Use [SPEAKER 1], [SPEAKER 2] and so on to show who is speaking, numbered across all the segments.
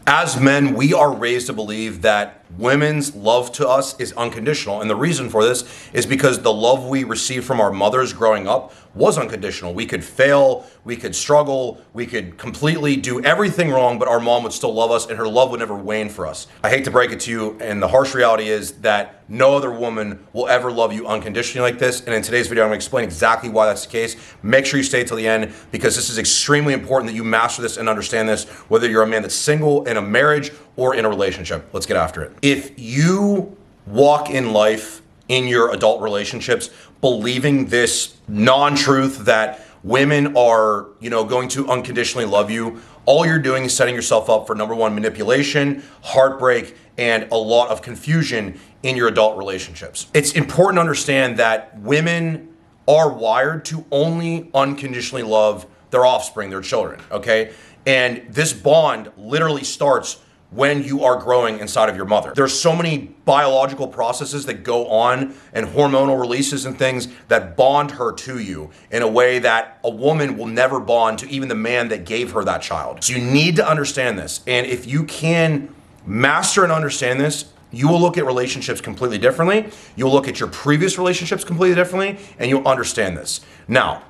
[SPEAKER 1] As men, we are raised to believe that women's love to us is unconditional. And the reason for this is because the love we received from our mothers growing up was unconditional. We could fail, we could struggle, we could completely do everything wrong, but our mom would still love us and her love would never wane for us. I hate to break it to you, and the harsh reality is that no other woman will ever love you unconditionally like this. And in today's video, I'm gonna explain exactly why that's the case. Make sure you stay till the end because this is extremely important that you master this and understand this, whether you're a man that's single, in a marriage, or in a relationship. Let's get after it. If you walk in life in your adult relationships believing this non-truth that women are, going to unconditionally love you, all you're doing is setting yourself up for number one, manipulation, heartbreak, and a lot of confusion in your adult relationships. It's important to understand that women are wired to only unconditionally love their offspring, their children, okay? And this bond literally starts when you are growing inside of your mother. There's so many biological processes that go on and hormonal releases and things that bond her to you in a way that a woman will never bond to even the man that gave her that child. So you need to understand this. And if you can master and understand this, you will look at relationships completely differently. You'll look at your previous relationships completely differently, and you'll understand this. Now,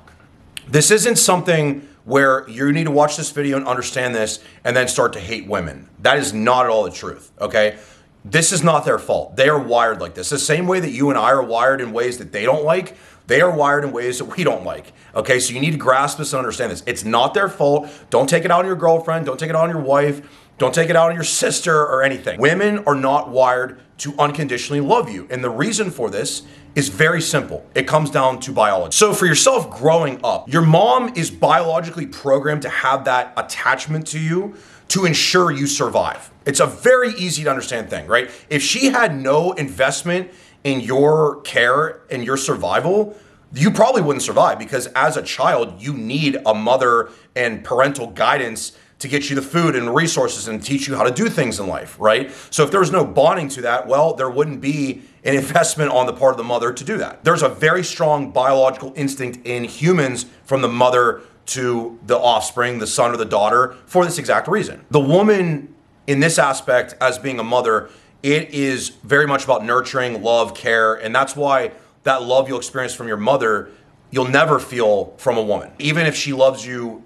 [SPEAKER 1] this isn't something where you need to watch this video and understand this and then start to hate women. That is not at all the truth, okay? This is not their fault. They are wired like this. The same way that you and I are wired in ways that they don't like, they are wired in ways that we don't like, okay? So you need to grasp this and understand this. It's not their fault. Don't take it out on your girlfriend. Don't take it out on your wife. Don't take it out on your sister or anything. Women are not wired to unconditionally love you. And the reason for this is very simple. It comes down to biology. So for yourself growing up, your mom is biologically programmed to have that attachment to you to ensure you survive. It's a very easy to understand thing, right? If she had no investment in your care and your survival, you probably wouldn't survive because as a child, you need a mother and parental guidance to get you the food and resources and teach you how to do things in life, right? So if there was no bonding to that, well, there wouldn't be an investment on the part of the mother to do that. There's a very strong biological instinct in humans from the mother to the offspring, the son or the daughter, for this exact reason. The woman in this aspect as being a mother, it is very much about nurturing, love, care, and that's why that love you'll experience from your mother, you'll never feel from a woman. Even if she loves you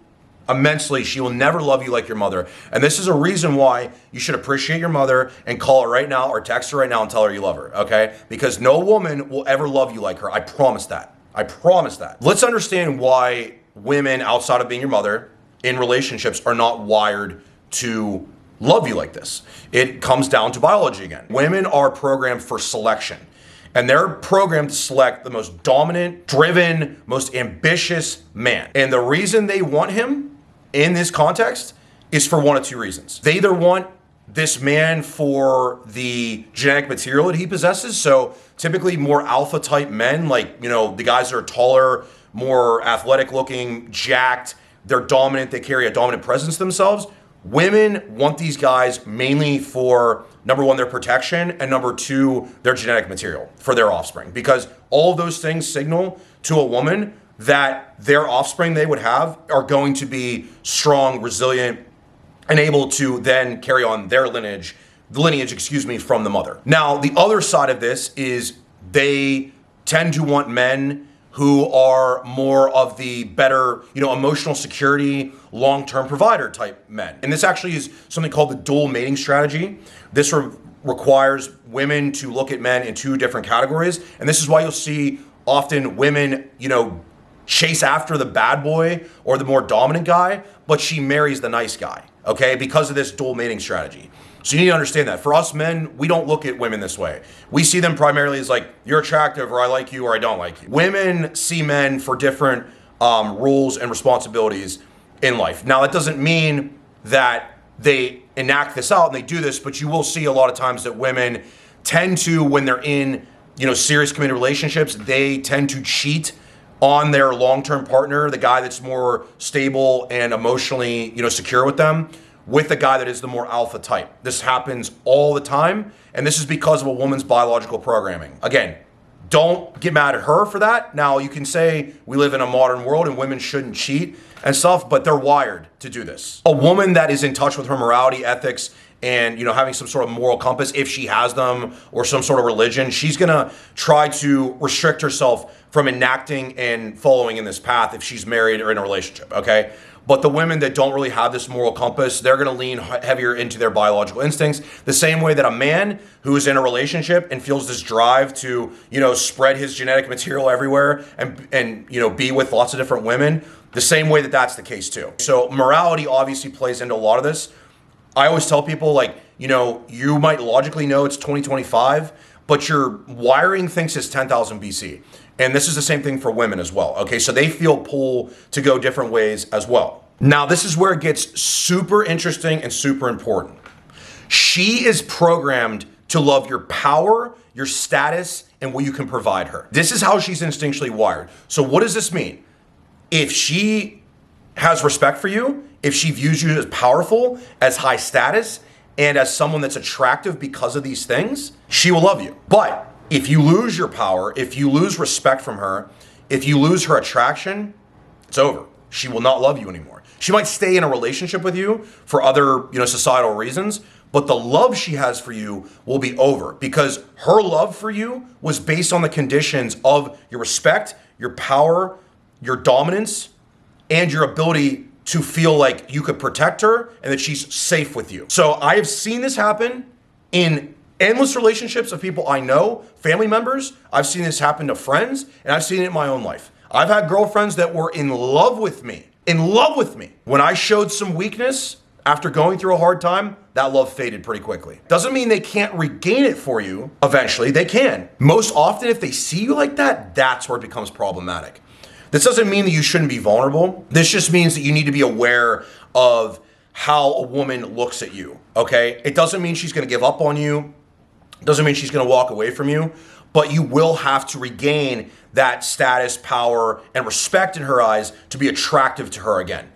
[SPEAKER 1] immensely, she will never love you like your mother. And this is a reason why you should appreciate your mother and call her right now or text her right now and tell her you love her, okay? Because no woman will ever love you like her. I promise that. I promise that. Let's understand why women outside of being your mother in relationships are not wired to love you like this. It comes down to biology again. Women are programmed for selection. And they're programmed to select the most dominant, driven, most ambitious man. And the reason they want him in this context is for one of two reasons. They either want this man for the genetic material that he possesses. So typically more alpha type men, like, the guys that are taller, more athletic looking, jacked, they're dominant, they carry a dominant presence themselves. Women want these guys mainly for, number one, their protection, and number two, their genetic material for their offspring. Because all of those things signal to a woman that their offspring they would have are going to be strong, resilient, and able to then carry on their lineage from the mother. Now, the other side of this is they tend to want men who are more of the better, emotional security, long-term provider type men. And this actually is something called the dual mating strategy. This requires women to look at men in two different categories. And this is why you'll see often women, chase after the bad boy or the more dominant guy, but she marries the nice guy, okay? Because of this dual mating strategy. So you need to understand that. For us men, we don't look at women this way. We see them primarily as like, you're attractive, or I like you, or I don't like you. Women see men for different rules and responsibilities in life. Now, that doesn't mean that they enact this out and they do this, but you will see a lot of times that women tend to, when they're in, serious committed relationships, they tend to cheat on their long-term partner, the guy that's more stable and emotionally, secure with them, with the guy that is the more alpha type. This happens all the time, and this is because of a woman's biological programming. Again, Don't get mad at her for that. Now, you can say we live in a modern world and women shouldn't cheat and stuff, but they're wired to do this. A woman that is in touch with her morality, ethics, and having some sort of moral compass, if she has them, or some sort of religion, she's gonna try to restrict herself from enacting and following in this path if she's married or in a relationship, okay? But the women that don't really have this moral compass, they're gonna lean heavier into their biological instincts, the same way that a man who is in a relationship and feels this drive to, spread his genetic material everywhere and be with lots of different women, the same way that that's the case too. So morality obviously plays into a lot of this. I always tell people, you might logically know it's 2025, but your wiring thinks it's 10,000 BC. And this is the same thing for women as well. Okay, so they feel pull to go different ways as well. Now, this is where it gets super interesting and super important. She is programmed to love your power, your status, and what you can provide her. This is how she's instinctually wired. So what does this mean? If she has respect for you, if she views you as powerful, as high status, and as someone that's attractive because of these things, she will love you. But if you lose your power, if you lose respect from her, if you lose her attraction, it's over. She will not love you anymore. She might stay in a relationship with you for other, societal reasons, but the love she has for you will be over, because her love for you was based on the conditions of your respect, your power, your dominance, and your ability to feel like you could protect her and that she's safe with you. So I have seen this happen in endless relationships of people I know, family members. I've seen this happen to friends, and I've seen it in my own life. I've had girlfriends that were in love with me. When I showed some weakness after going through a hard time, that love faded pretty quickly. Doesn't mean they can't regain it for you eventually. They can. Most often, if they see you like that, that's where it becomes problematic. This doesn't mean that you shouldn't be vulnerable. This just means that you need to be aware of how a woman looks at you, okay? It doesn't mean she's gonna give up on you. It doesn't mean she's gonna walk away from you, but you will have to regain that status, power, and respect in her eyes to be attractive to her again,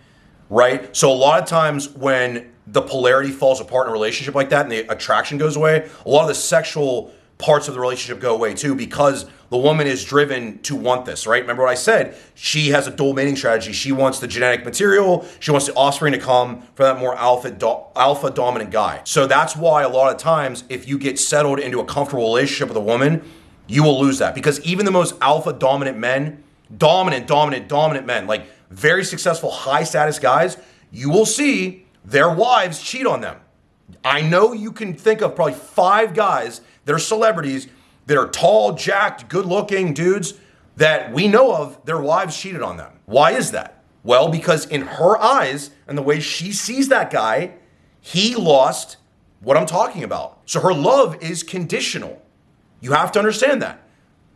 [SPEAKER 1] right? So a lot of times when the polarity falls apart in a relationship like that and the attraction goes away, a lot of the sexual parts of the relationship go away too, because the woman is driven to want this, right? Remember what I said? She has a dual mating strategy. She wants the genetic material. She wants the offspring to come from that more alpha dominant guy. So that's why a lot of times, if you get settled into a comfortable relationship with a woman, you will lose that, because even the most alpha dominant men, dominant men, like very successful, high status guys, you will see their wives cheat on them. I know you can think of probably 5 guys that are celebrities that are tall, jacked, good-looking dudes that we know of, their wives cheated on them. Why is that? Well, because in her eyes and the way she sees that guy, he lost what I'm talking about. So her love is conditional. You have to understand that.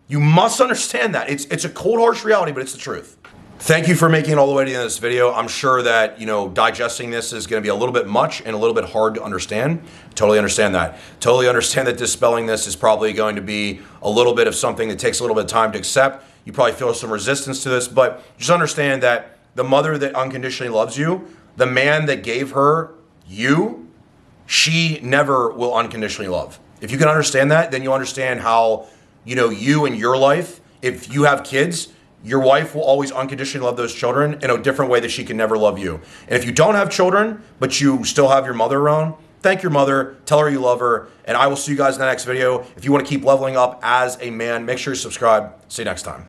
[SPEAKER 1] You must understand that. It's a cold, harsh reality, but it's the truth. Thank you for making it all the way to the end of this video. I'm sure that, digesting this is going to be a little bit much and a little bit hard to understand. Totally understand that. Totally understand that dispelling this is probably going to be a little bit of something that takes a little bit of time to accept. You probably feel some resistance to this, but just understand that the mother that unconditionally loves you, the man that gave her you, she never will unconditionally love. If you can understand that, then you'll understand how, you in your life, if you have kids, your wife will always unconditionally love those children in a different way that she can never love you. And if you don't have children, but you still have your mother around, thank your mother, tell her you love her, and I will see you guys in the next video. If you want to keep leveling up as a man, make sure you subscribe. See you next time.